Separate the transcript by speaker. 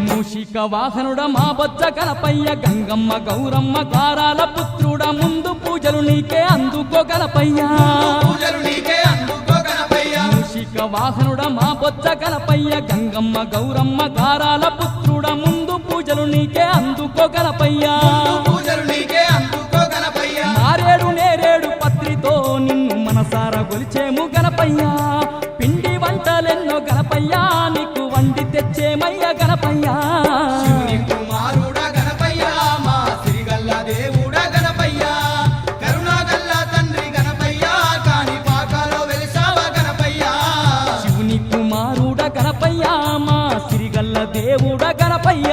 Speaker 1: మూషిక వాహనుడ మా బొజ్జ గణపయ్య గంగమ్మ గౌరమ్మ గారాల పుత్రుడ ముందు పూజలు నీకే అందుకో గణపయ్య మూషిక వాహనుడ మా బొజ్జ గణపయ్య గంగమ్మ గౌరమ్మ గారాల పుత్రుడ ముందు పూజలు నీకే అందుకో గణపయ్య నారేడు నేరేడు పత్రితో నిన్ను మనసార గొలిచేము గణపయ్య పిండి వంటలెన్నో గణపయ్య నీకు వండి తెచ్చేమయ్య గణపయ్య శివుని కుమారుడ గణపయ్య మా సిరిగల్ల దేవుడ గణపయ్య